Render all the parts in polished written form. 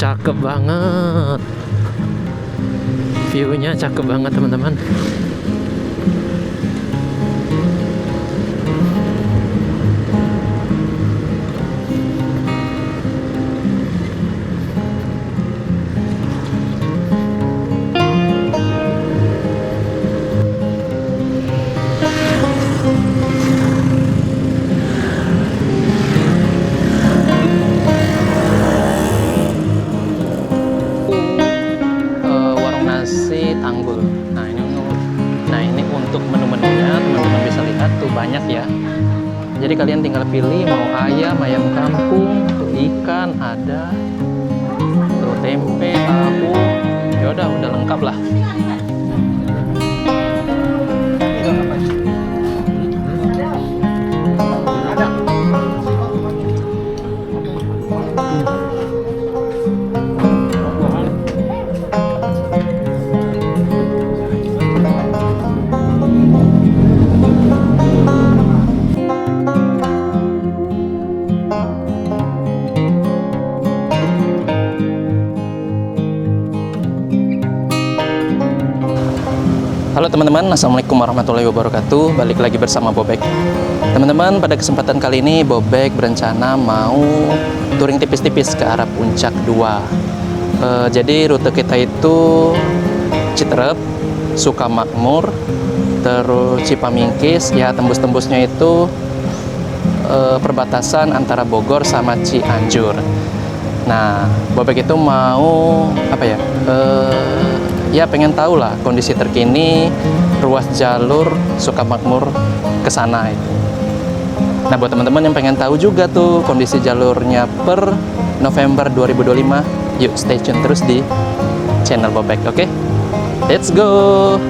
cakep banget. View-nya cakep banget teman-teman. Warung nasi Tanggul. Nah ini untuk menu-menunya teman-teman bisa lihat tuh banyak ya. Jadi kalian tinggal pilih mau ayam kampung, tuh ikan ada, tuh tempe, tahu. Ya udah lengkap lah. Halo teman-teman, assalamualaikum warahmatullahi wabarakatuh. Balik lagi bersama Bobek. Teman-teman, pada kesempatan kali ini Bobek berencana mau touring tipis-tipis ke arah Puncak 2. Jadi rute kita itu Citerep, Sukamakmur, terus Cipamingkis. Ya tembus-tembusnya itu perbatasan antara Bogor sama Cianjur. Nah, Bobek itu mau apa ya? Ya pengen tahu lah kondisi terkini ruas jalur Sukamakmur ke sana itu. Nah buat teman-teman yang pengen tahu juga tuh kondisi jalurnya per November 2025, yuk stay tune terus di channel Bobek, oke? Let's go!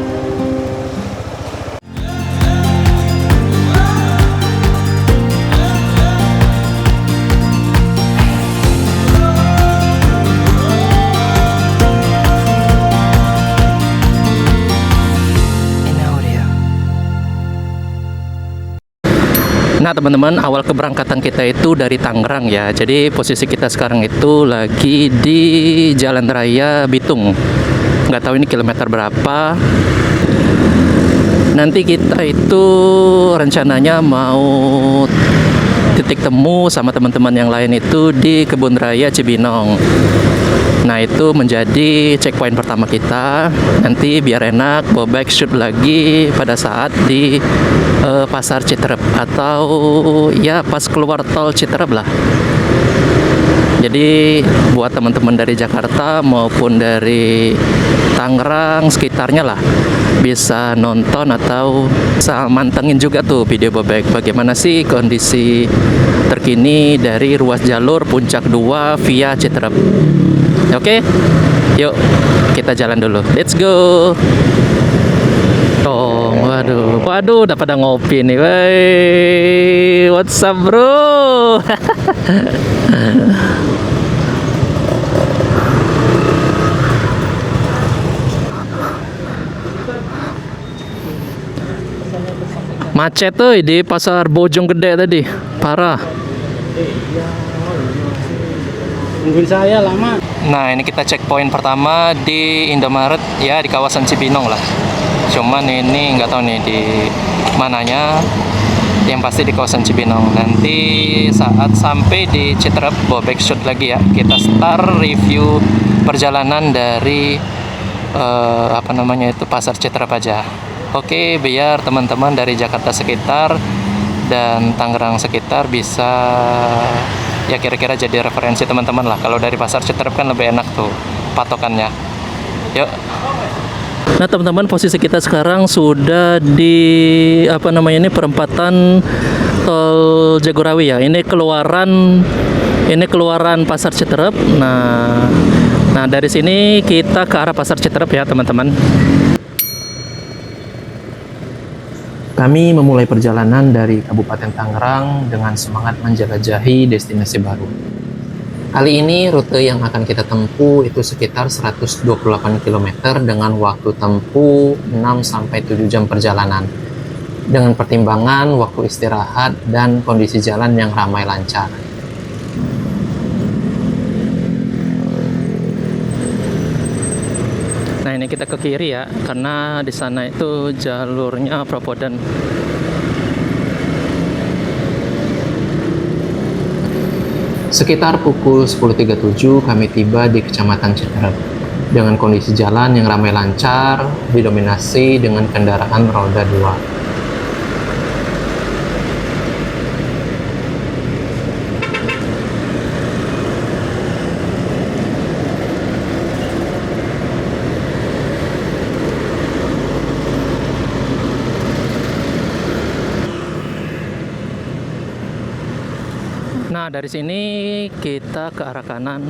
Nah teman-teman, awal keberangkatan kita itu dari Tangerang ya. Jadi posisi kita sekarang itu lagi di Jalan Raya Bitung. Nggak tahu ini kilometer berapa. Nanti kita itu rencananya mau titik temu sama teman-teman yang lain itu di Kebun Raya Cibinong. Nah itu menjadi checkpoint pertama kita. Nanti biar enak Bobek shoot lagi pada saat di Pasar Citerep atau ya pas keluar tol Citerep lah. Jadi buat teman-teman dari Jakarta maupun dari Tangerang sekitarnya lah bisa nonton atau bisa mantengin juga tuh video Bobek bagaimana sih kondisi terkini dari ruas jalur Puncak 2 via Citerep. Oke, yuk kita jalan dulu. Let's go. Oh, waduh, udah pada ngopi nih, wey. What's up, bro? Macet tuh di pasar Bojonggede tadi, parah. Nungguin saya lama. Nah, ini kita checkpoint pertama di Indomaret ya, di kawasan Cibinong lah. Cuman ini nggak tahu nih di mananya. Yang pasti di kawasan Cibinong. Nanti saat sampai di Citerep Bobek shoot lagi ya. Kita start review perjalanan dari Pasar Citerep aja. Oke, biar teman-teman dari Jakarta sekitar dan Tangerang sekitar bisa ya kira-kira jadi referensi teman-teman lah. Kalau dari Pasar Citerep kan lebih enak tuh patokannya. Yuk. Nah teman-teman, posisi kita sekarang sudah di perempatan tol Jagorawi ya. Ini keluaran Pasar Citerep. Nah dari sini kita ke arah Pasar Citerep ya teman-teman. Kami memulai perjalanan dari Kabupaten Tangerang dengan semangat menjelajahi destinasi baru. Kali ini rute yang akan kita tempuh itu sekitar 128 km dengan waktu tempuh 6-7 jam perjalanan. Dengan pertimbangan waktu istirahat dan kondisi jalan yang ramai lancar. Nah, ini kita ke kiri ya, karena di sana itu jalurnya Propodan. Sekitar pukul 10.37 kami tiba di Kecamatan Citerep dengan kondisi jalan yang ramai lancar, didominasi dengan kendaraan roda 2. Nah, dari sini kita ke arah kanan.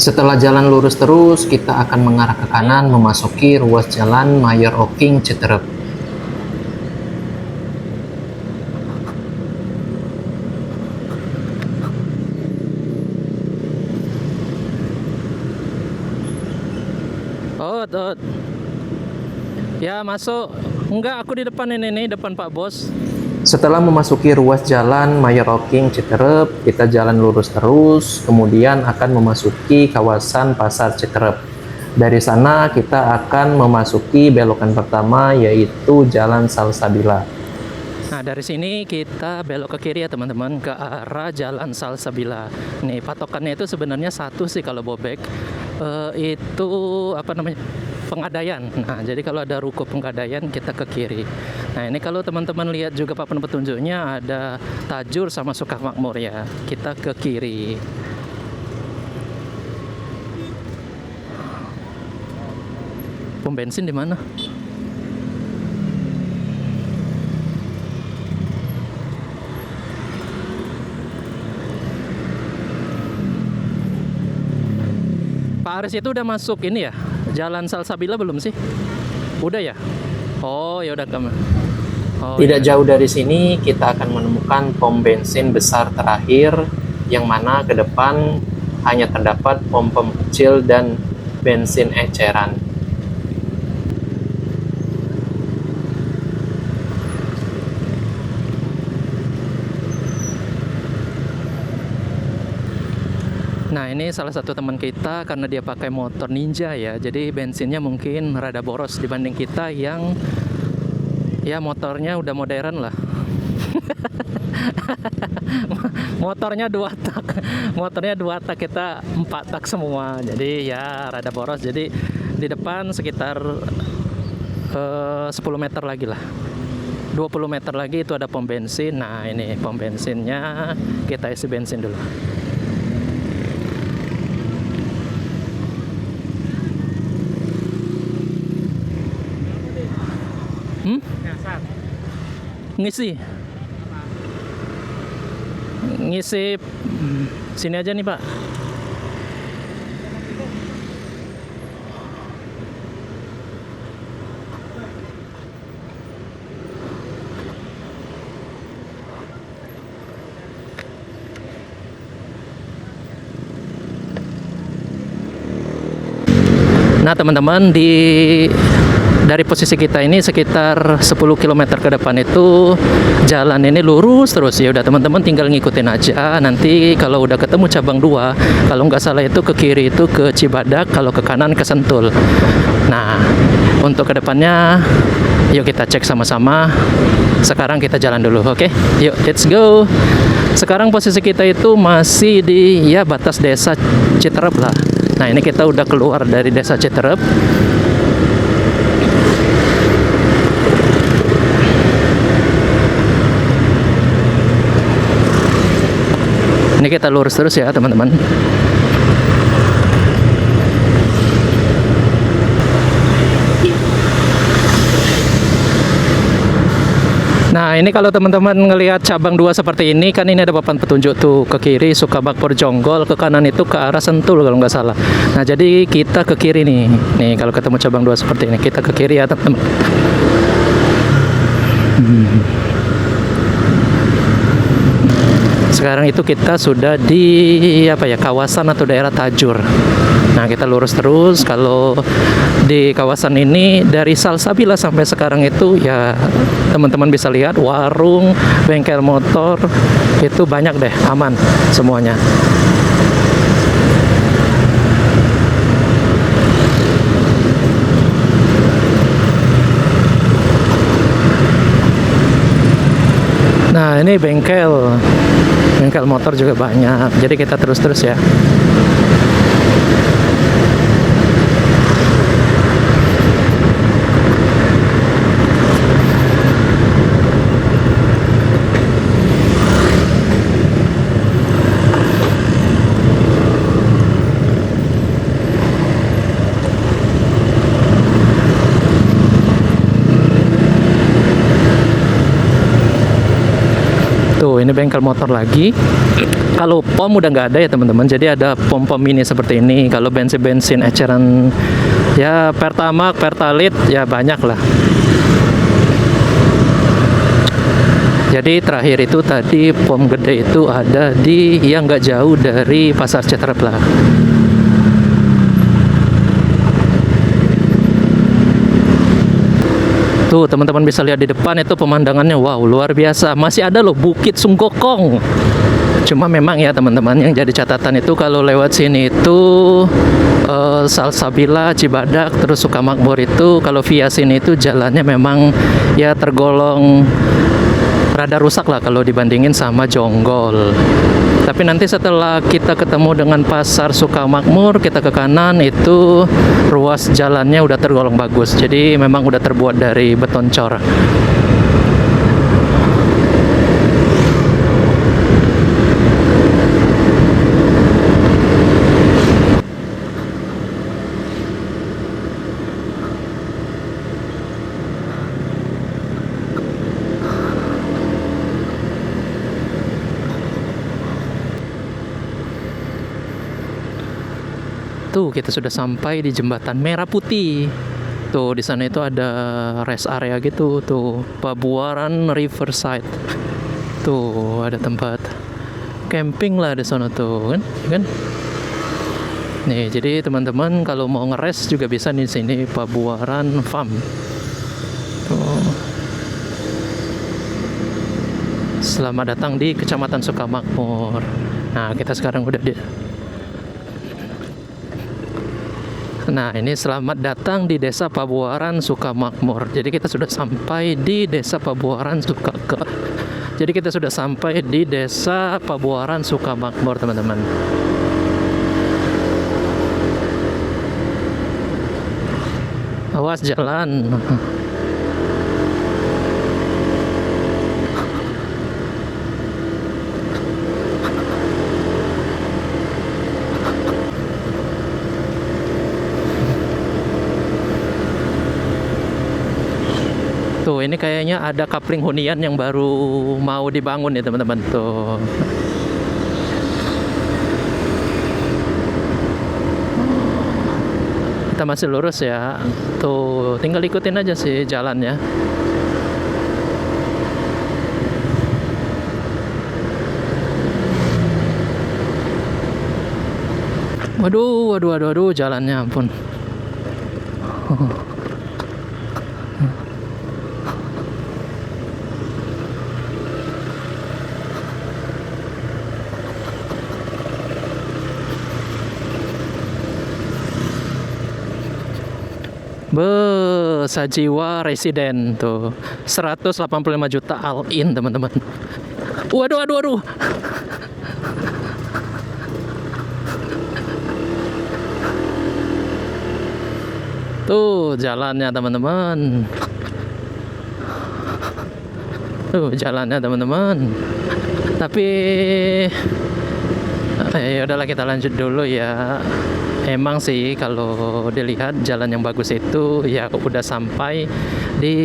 Setelah jalan lurus terus, kita akan mengarah ke kanan memasuki ruas jalan Mayor Oking Citerep. Oh, ya masuk. Enggak, aku di depan ini depan Pak Bos. Setelah memasuki ruas jalan Mayor Oking Citerep, kita jalan lurus terus, kemudian akan memasuki kawasan Pasar Citerep. Dari sana kita akan memasuki belokan pertama, yaitu Jalan Salsabila. Nah, dari sini kita belok ke kiri ya teman-teman, ke arah Jalan Salsabila. Nih, patokannya itu sebenarnya satu sih kalau Bobek. Itu apa namanya? Pengadaian. Nah, jadi kalau ada ruko Pengadaian kita ke kiri. Nah, ini kalau teman-teman lihat juga papan petunjuknya ada Tajur sama Sukamakmur ya. Kita ke kiri. Pom bensin di mana? Pak Aris itu udah masuk ini ya? Jalan Salsabila belum sih? Udah ya? Oh, ya udah kamu. Oh, Tidak ya. jauh dari sini kita akan menemukan pom bensin besar terakhir, yang mana ke depan hanya terdapat pom-pom kecil dan bensin eceran. Nah, ini salah satu teman kita karena dia pakai motor Ninja ya. Jadi bensinnya mungkin rada boros dibanding kita yang ya motornya udah modern lah. Motornya 2 tak. Motornya 2 tak, kita 4 tak semua. Jadi ya rada boros. Jadi di depan sekitar 10 meter lagi lah. 20 meter lagi itu ada pom bensin. Nah, ini pom bensinnya. Kita isi bensin dulu. Ngisi sini aja nih Pak. Nah teman-teman, dari posisi kita ini sekitar 10 km ke depan itu jalan ini lurus terus. Ya udah teman-teman tinggal ngikutin aja. Nanti kalau udah ketemu cabang 2, kalau nggak salah itu ke kiri itu ke Cibadak, kalau ke kanan ke Sentul. Nah, untuk kedepannya yuk kita cek sama-sama. Sekarang kita jalan dulu, oke? Yuk, let's go. Sekarang posisi kita itu masih di ya batas desa Citerep lah. Nah, ini kita udah keluar dari desa Citerep. Ini kita lurus terus ya, teman-teman. Nah, ini kalau teman-teman ngelihat cabang 2 seperti ini, kan ini ada papan petunjuk tuh, ke kiri Sukamakmur Jonggol, ke kanan itu ke arah Sentul kalau nggak salah. Nah, jadi kita ke kiri nih. Nih, kalau ketemu cabang 2 seperti ini, kita ke kiri ya, teman-teman. Sekarang itu kita sudah di apa ya, kawasan atau daerah Tajur. Nah, kita lurus terus. Kalau di kawasan ini dari Salsabila sampai sekarang itu ya teman-teman bisa lihat warung, bengkel motor itu banyak deh, aman semuanya. Nah, ini bengkel motor juga banyak. Jadi kita terus ya. Tuh, ini bengkel motor lagi. Kalau pom udah nggak ada ya teman-teman. Jadi ada pom-pom mini seperti ini. Kalau bensin eceran ya Pertamax, Pertalite ya banyak lah. Jadi terakhir itu tadi pom gede itu ada di yang nggak jauh dari Pasar Citerep lah. Tuh teman-teman bisa lihat di depan itu pemandangannya, wow luar biasa. Masih ada loh Bukit Sunggokong. Cuma memang ya teman-teman, yang jadi catatan itu kalau lewat sini itu Salsabila, Cibadak, terus Sukamakmur itu kalau via sini itu jalannya memang ya tergolong rada rusak lah kalau dibandingin sama Jonggol. Tapi nanti setelah kita ketemu dengan Pasar Sukamakmur, kita ke kanan itu ruas jalannya udah tergolong bagus. Jadi memang udah terbuat dari beton cor. Tuh kita sudah sampai di jembatan Merah Putih. Tuh di sana itu ada rest area gitu. Tuh Pabuaran Riverside. Tuh ada tempat camping lah di sana tuh kan. Nih jadi teman-teman kalau mau ngeres juga bisa di sini Pabuaran Farm. Tuh. Selamat datang di Kecamatan Sukamakmur. Nah kita sekarang udah di. Nah ini selamat datang di Desa Pabuaran Sukamakmur. Jadi kita sudah sampai di Desa Pabuaran Jadi kita sudah sampai di Desa Pabuaran Sukamakmur teman-teman. Awas jalan. Tuh ini kayaknya ada kapling hunian yang baru mau dibangun ya teman-teman tuh. Kita masih lurus ya. Tuh tinggal ikutin aja sih jalannya. Waduh, jalannya ampun. Sajiwa Residen tuh 185 juta all in teman-teman. Waduh. Tuh jalannya teman-teman. Tapi ya udahlah kita lanjut dulu ya. Emang sih kalau dilihat jalan yang bagus itu ya udah sampai di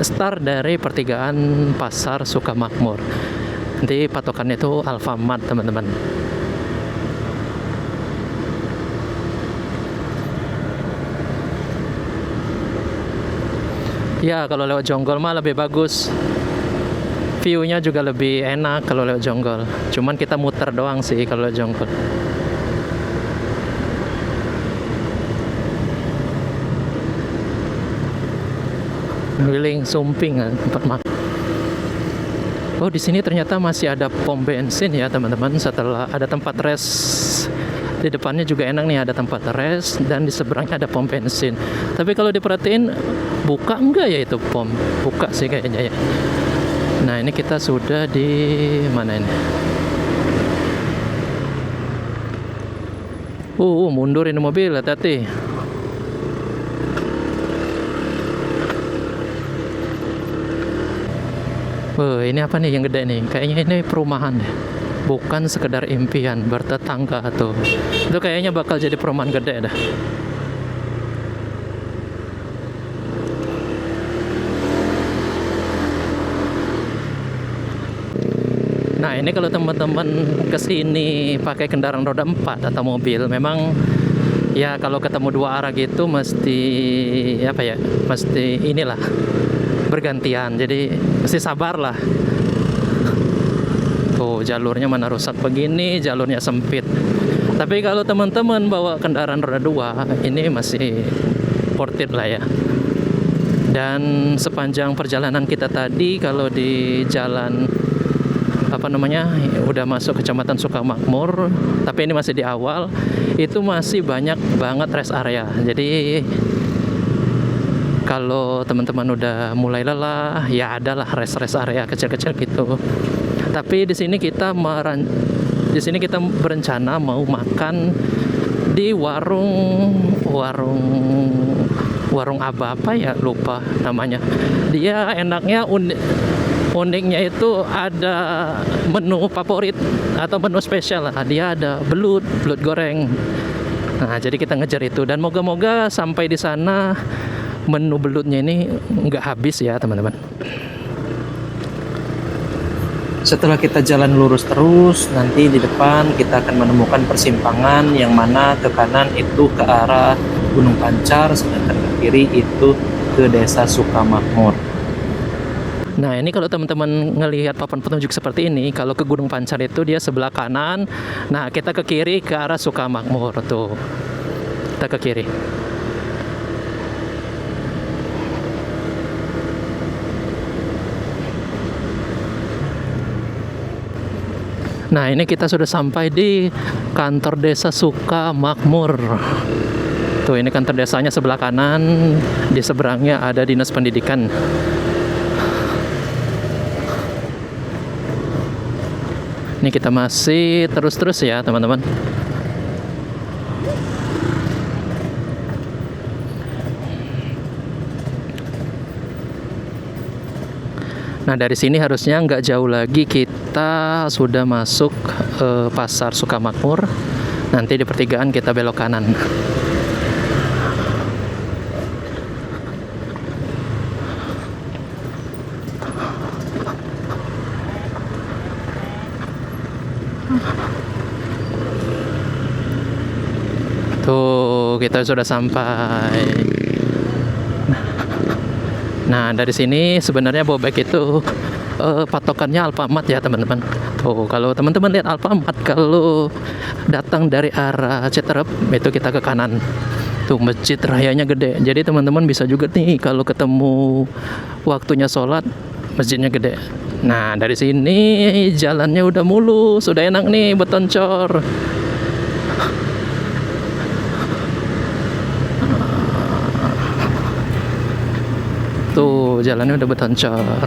start dari pertigaan Pasar Sukamakmur. Nanti patokannya itu Alfamart teman-teman. Ya kalau lewat Jonggol mah lebih bagus. View-nya juga lebih enak kalau lewat Jonggol. Cuman kita muter doang sih kalau lewat Jonggol. Wiling Sumping tempat makan. Oh di sini ternyata masih ada pom bensin ya teman-teman. Setelah ada tempat rest di depannya juga enak nih, ada tempat rest dan di seberangnya ada pom bensin. Tapi kalau diperhatiin buka enggak ya itu pom? Buka sih kayaknya ya. Nah, ini kita sudah di mana ini? Mundur ini mobil, hati-hati. Ini apa nih yang gede nih? Kayaknya ini perumahan deh. Bukan sekedar impian bertetangga tuh. Itu kayaknya bakal jadi perumahan gede dah. Nah, ini kalau teman-teman kesini pakai kendaraan roda 4 atau mobil, memang ya kalau ketemu dua arah gitu mesti apa ya? Mesti inilah bergantian. Jadi mesti sabar lah. Tuh, jalurnya mana rusak begini, jalurnya sempit. Tapi kalau teman-teman bawa kendaraan roda 2, ini masih worth it lah ya. Dan sepanjang perjalanan kita tadi, kalau di jalan udah masuk kecamatan Sukamakmur, tapi ini masih di awal, itu masih banyak banget rest area. Jadi kalau teman-teman udah mulai lelah, ya adalah rest area kecil-kecil gitu. Tapi di sini kita berencana mau makan di warung apa ya, lupa namanya. Dia enaknya uniknya itu ada menu favorit atau menu spesial lah. Dia ada belut goreng. Nah, jadi kita ngejar itu, dan moga-moga sampai di sana menu belutnya ini nggak habis ya teman-teman. Setelah kita jalan lurus terus, nanti di depan kita akan menemukan persimpangan yang mana ke kanan itu ke arah Gunung Pancar, sedangkan ke kiri itu ke Desa Sukamakmur. Nah, ini kalau teman-teman ngelihat papan petunjuk seperti ini, kalau ke Gunung Pancar itu dia sebelah kanan. Nah, kita ke kiri ke arah Sukamakmur tuh. Kita ke kiri. Nah, ini kita sudah sampai di kantor desa Sukamakmur. Tuh, ini kantor desanya sebelah kanan, di seberangnya ada dinas pendidikan. Ini kita masih terus ya teman-teman. Nah, dari sini harusnya nggak jauh lagi kita sudah masuk pasar Sukamakmur. Nanti di pertigaan kita belok kanan. Tuh, kita sudah sampai. Nah, dari sini sebenarnya Bobek itu patokannya Alfamart ya teman-teman. Tuh, kalau teman-teman lihat Alfamart, kalau datang dari arah Citerep itu kita ke kanan. Tuh, masjid rayanya gede. Jadi teman-teman bisa juga nih kalau ketemu waktunya sholat, masjidnya gede. Nah, dari sini jalannya udah mulus, udah enak nih beton cor. Tuh, jalannya udah beton cor.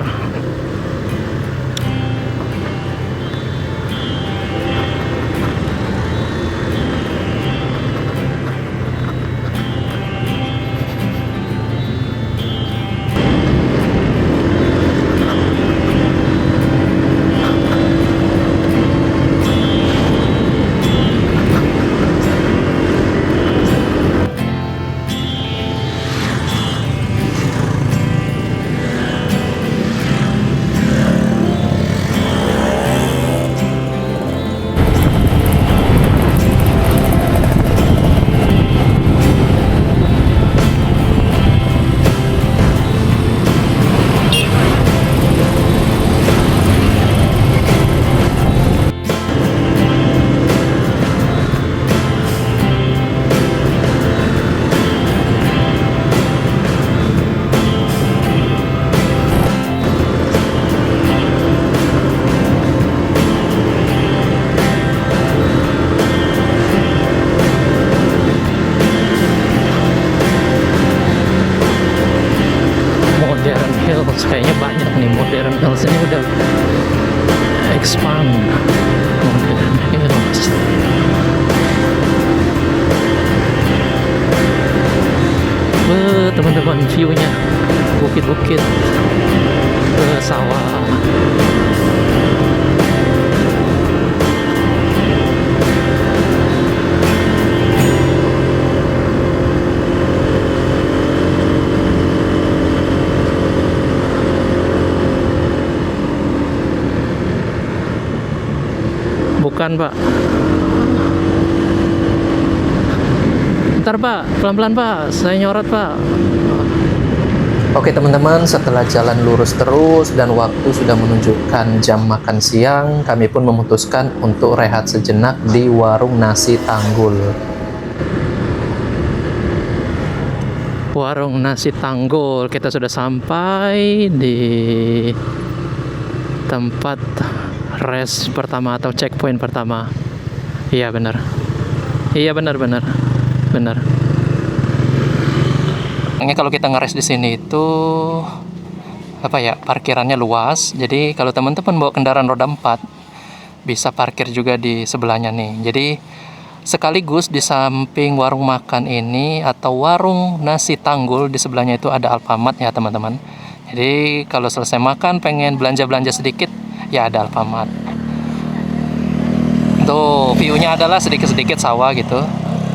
teman-teman, view-nya bukit-bukit, sawah. Bukan, Pak. Bentar, Pak. Pelan-pelan, Pak. Saya nyorot, Pak. Oke teman-teman, setelah jalan lurus terus dan waktu sudah menunjukkan jam makan siang, kami pun memutuskan untuk rehat sejenak di warung nasi Tanggul. Warung nasi Tanggul. Kita sudah sampai di tempat rest pertama atau checkpoint pertama. Iya benar. Iya benar. Ini kalau kita ngeres di sini itu apa ya, parkirannya luas. Jadi kalau teman-teman bawa kendaraan roda 4 bisa parkir juga di sebelahnya nih. Jadi sekaligus di samping warung makan ini atau warung nasi Tanggul, di sebelahnya itu ada Alfamart ya teman-teman. Jadi kalau selesai makan pengen belanja-belanja sedikit, ya ada Alfamart. Tuh view-nya adalah sedikit-sedikit sawah gitu.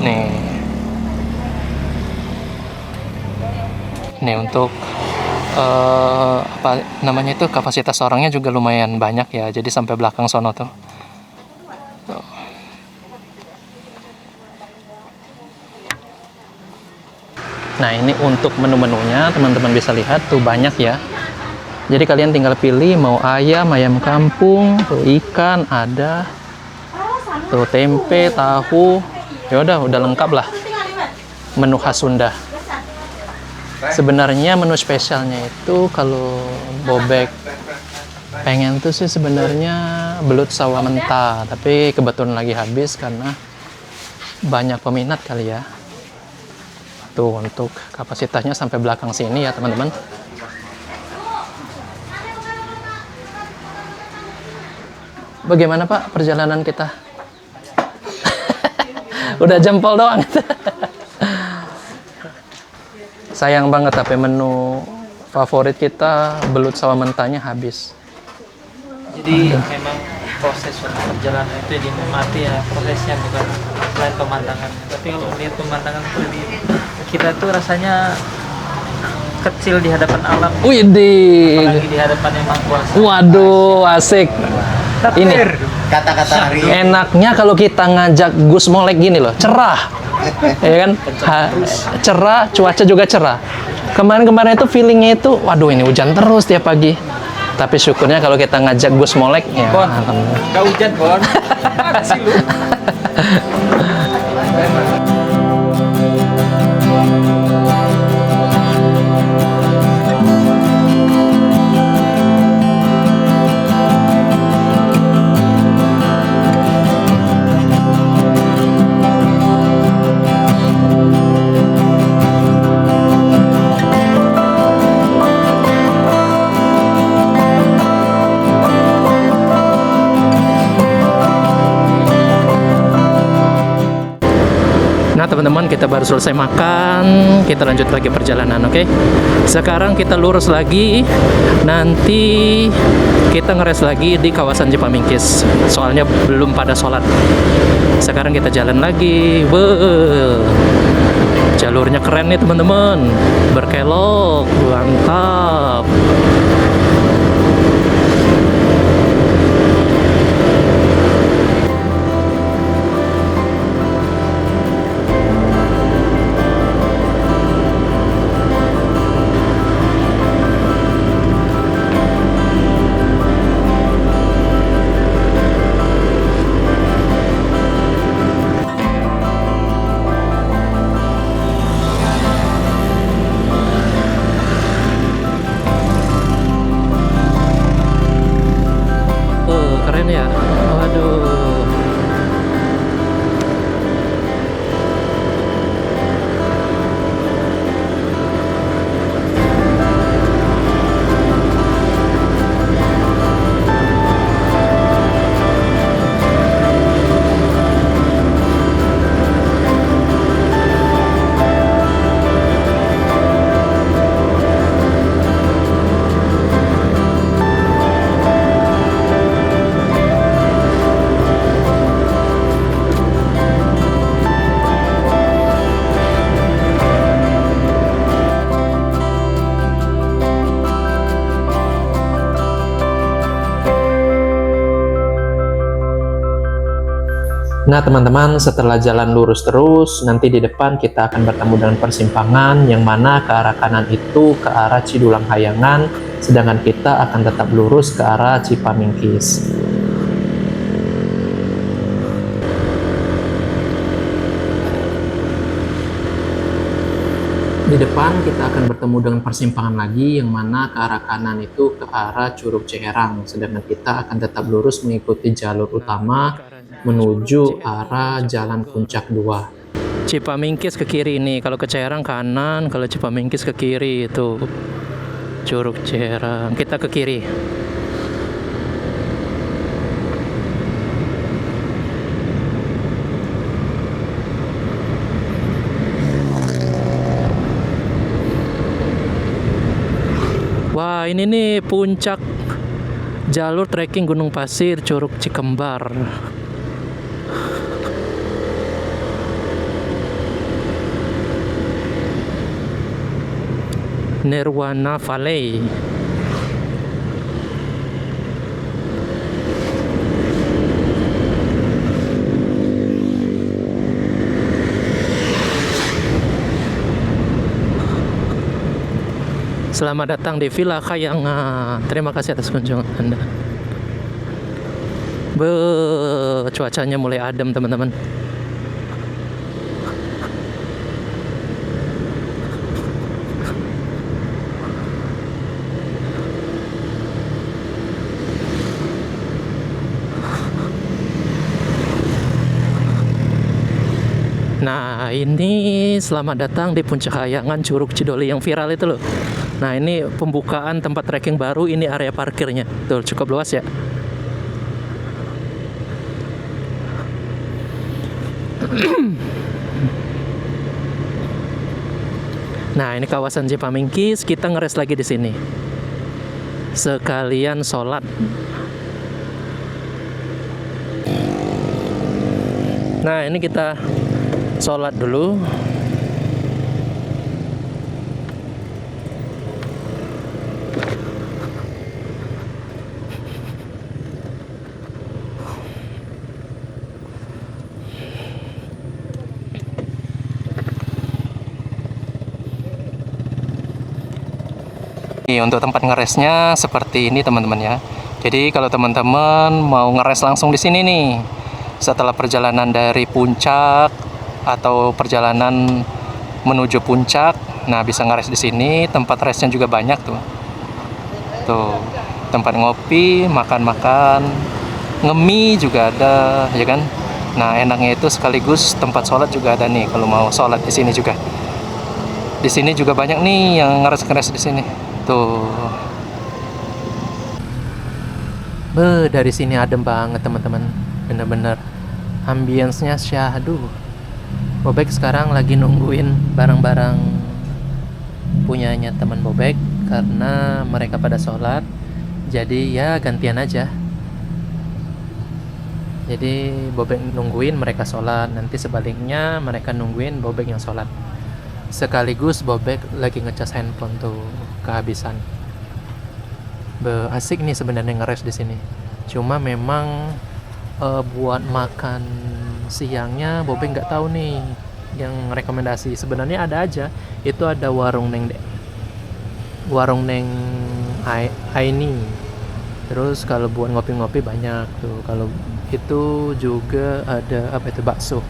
Nih untuk apa namanya itu, kapasitas orangnya juga lumayan banyak ya. Jadi sampai belakang sono tuh. Nah ini untuk menu-menunya, teman-teman bisa lihat tuh banyak ya. Jadi kalian tinggal pilih mau ayam kampung, tuh ikan ada, tuh tempe, tahu, ya udah lengkap lah menu khas Sunda. Sebenarnya menu spesialnya itu kalau Bobek pengen tuh sih sebenarnya belut sawah mentah, tapi kebetulan lagi habis karena banyak peminat kali ya. Tuh untuk kapasitasnya sampai belakang sini ya teman-teman. Bagaimana Pak perjalanan kita? Udah jempol doang. Sayang banget tapi menu favorit kita belut sawah mentahnya habis. Jadi memang proses perjalanan itu dinikmati ya, prosesnya bukan selain pemandangannya. Tapi kalau lihat pemandangan seperti ini, kita tuh rasanya kecil di hadapan alam. Widih. Apalagi di hadapan yang Maha Kuasa. Waduh, asik. Ini Kata-kata hari enaknya kalau kita ngajak Gus Molek gini loh, cerah. Ya kan? Cerah, cuaca juga cerah. Kemarin-kemarin itu feelingnya itu, waduh ini hujan terus tiap pagi. Tapi syukurnya kalau kita ngajak Gus Molek ya. Bon, gak hujan Bon. Mana sih lu? Nah teman-teman, kita baru selesai makan, kita lanjut lagi perjalanan, oke? Sekarang kita lurus lagi, nanti kita ngeres lagi di kawasan Jepamingkis. Soalnya belum pada sholat. Sekarang kita jalan lagi. Wow. Jalurnya keren nih teman-teman, berkelok, mantap. Nah teman-teman, setelah jalan lurus terus, nanti di depan kita akan bertemu dengan persimpangan yang mana ke arah kanan itu ke arah Cidulang Hayangan, sedangkan kita akan tetap lurus ke arah Cipamingkis. Di depan kita akan bertemu dengan persimpangan lagi yang mana ke arah kanan itu ke arah Curug Ciherang, sedangkan kita akan tetap lurus mengikuti jalur utama menuju arah Jalan Puncak 2. Cipamingkis ke kiri ini, kalau ke Ciherang kanan, kalau Cipamingkis ke kiri itu Curug Ciherang. Kita ke kiri. Wah, ini nih puncak jalur trekking Gunung Pasir Curug Cikembar. Nirwana Valley. Selamat datang di Villa Kayangan. Terima kasih atas kunjungan Anda. Cuacanya mulai adem, teman-teman. Nah, ini selamat datang di Puncak Hayangan Curug Cidoli yang viral itu loh. Nah, ini pembukaan tempat trekking baru, ini area parkirnya. Tuh, cukup luas ya. Nah, ini kawasan Cipamingkis, kita ngeres lagi di sini. Sekalian sholat. Nah, ini kita sholat dulu. Untuk tempat ngeresnya seperti ini teman-teman ya. Jadi kalau teman-teman mau ngeres langsung di sini nih, setelah perjalanan dari puncak atau perjalanan menuju puncak, nah bisa ngeres di sini. Tempat resnya juga banyak tuh. Tuh, tempat ngopi, makan-makan, ngemi juga ada, ya kan? Nah, enaknya itu sekaligus tempat sholat juga ada nih kalau mau sholat di sini juga. Di sini juga banyak nih yang ngeres-ngeres di sini. Tuh. Dari sini adem banget teman-teman. Bener-bener ambience-nya syahdu. Bobek sekarang lagi nungguin barang-barang punyanya teman Bobek karena mereka pada sholat. Jadi ya gantian aja. Jadi Bobek nungguin mereka sholat, nanti sebaliknya mereka nungguin Bobek yang sholat. Sekaligus Bobek lagi ngecas handphone tuh kehabisan. Asik nih sebenarnya ngeres di sini. Cuma memang buat makan siangnya Bobek nggak tahu nih yang rekomendasi. Sebenarnya ada aja. Itu ada warung Neng Aini. Terus kalau buat ngopi-ngopi banyak tuh. Kalau itu juga ada apa itu bakso.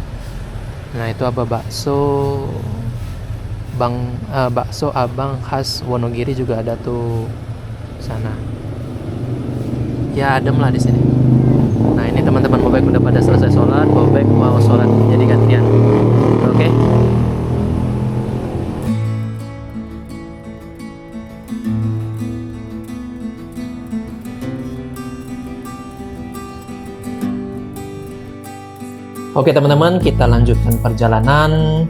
Nah itu apa bakso bakso abang khas Wonogiri juga ada tuh sana. Ya adem lah di sini. Nah ini teman-teman Bobek udah pada selesai sholat. Bobek mau sholat jadi gantian. Oke. Oke teman-teman, kita lanjutkan perjalanan.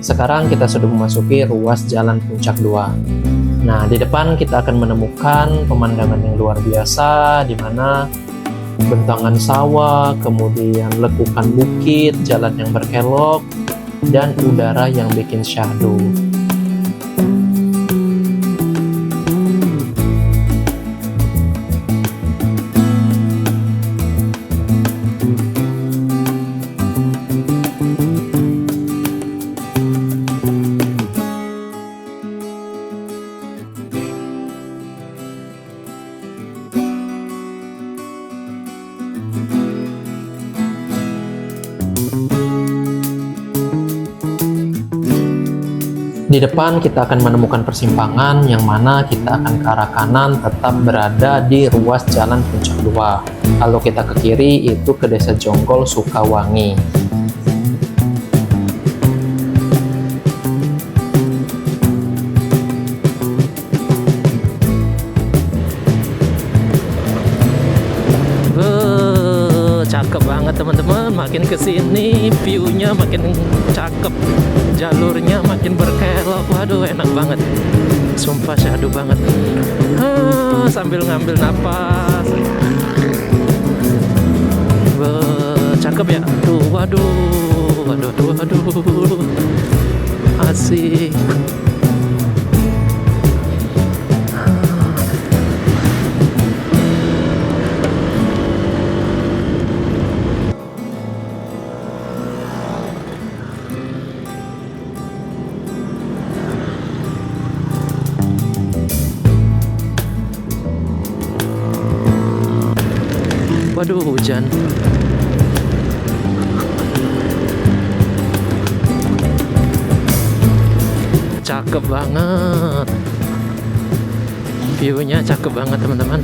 Sekarang kita sudah memasuki ruas Jalan Puncak 2. Nah, di depan kita akan menemukan pemandangan yang luar biasa, di mana bentangan sawah, kemudian lekukan bukit, jalan yang berkelok, dan udara yang bikin syahdu. Di depan kita akan menemukan persimpangan yang mana kita akan ke arah kanan tetap berada di ruas jalan Puncak 2. Kalau kita ke kiri itu ke Desa Jonggol, Sukawangi. Cakep banget teman-teman, makin kesini view-nya makin cakep, jalurnya makin berkelok. Waduh, enak banget, sumpah syahdu banget. Sambil ngambil napas, cakep ya. Waduh, asik. Waduh, hujan. Cakep banget. View-nya cakep banget, teman-teman.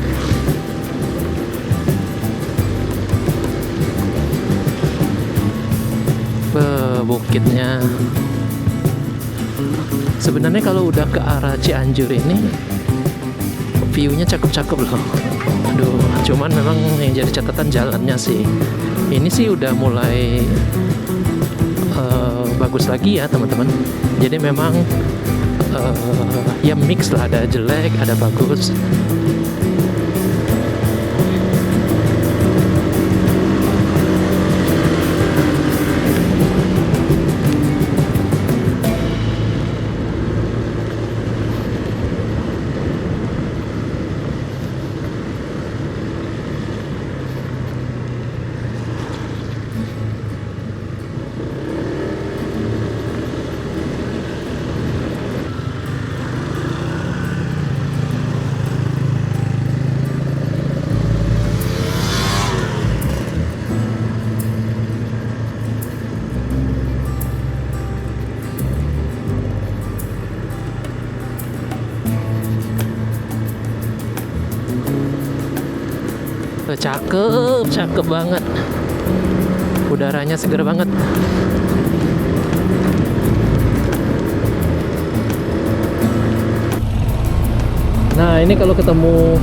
Bukitnya. Sebenarnya kalau udah ke arah Cianjur ini view-nya cakep-cakep loh. Aduh, cuman memang yang jadi catatan jalannya sih. Ini sih udah mulai bagus lagi ya teman-teman. Jadi memang ya mix lah, ada jelek, ada bagus. Cakep banget. Udaranya seger banget. Nah, ini kalau ketemu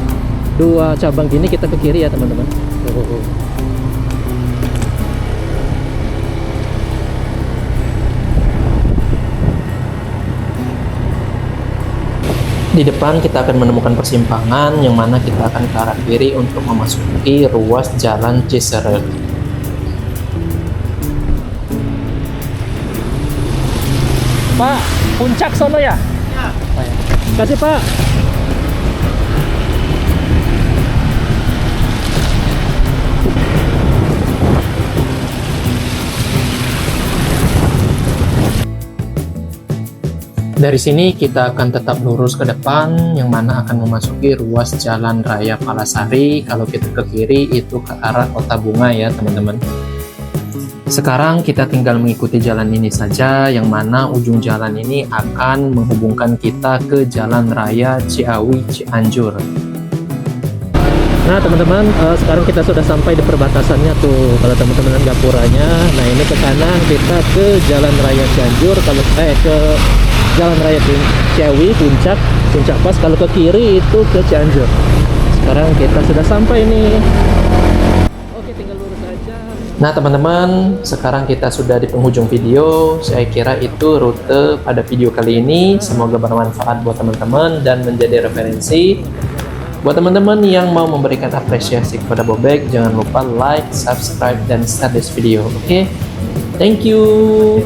dua cabang gini kita ke kiri ya, teman-teman. Di depan kita akan menemukan persimpangan yang mana kita akan ke arah kiri untuk memasuki ruas jalan Cisarek. Pak, puncak sono ya? Ya. Kasih Pak. Dari sini kita akan tetap lurus ke depan yang mana akan memasuki ruas Jalan Raya Palasari. Kalau kita ke kiri itu ke arah Kota Bunga ya teman-teman. Sekarang kita tinggal mengikuti jalan ini saja yang mana ujung jalan ini akan menghubungkan kita ke Jalan Raya Ciawi Cianjur. Nah teman-teman, sekarang kita sudah sampai di perbatasannya tuh. Kalau teman-teman lihat gapuranya, nah ini ke kanan kita ke Jalan Raya Cianjur. Kalau ke Jalan Raya Ciawi, Puncak Pas. Kalau ke kiri itu ke Cianjur. Sekarang kita sudah sampai nih. Oke, tinggal lurus aja. Nah teman-teman, sekarang kita sudah di penghujung video. Saya kira itu rute pada video kali ini. Semoga bermanfaat buat teman-teman dan menjadi referensi. Buat teman-teman yang mau memberikan apresiasi kepada Bobek, jangan lupa like, subscribe, dan share this video. Oke? Thank you.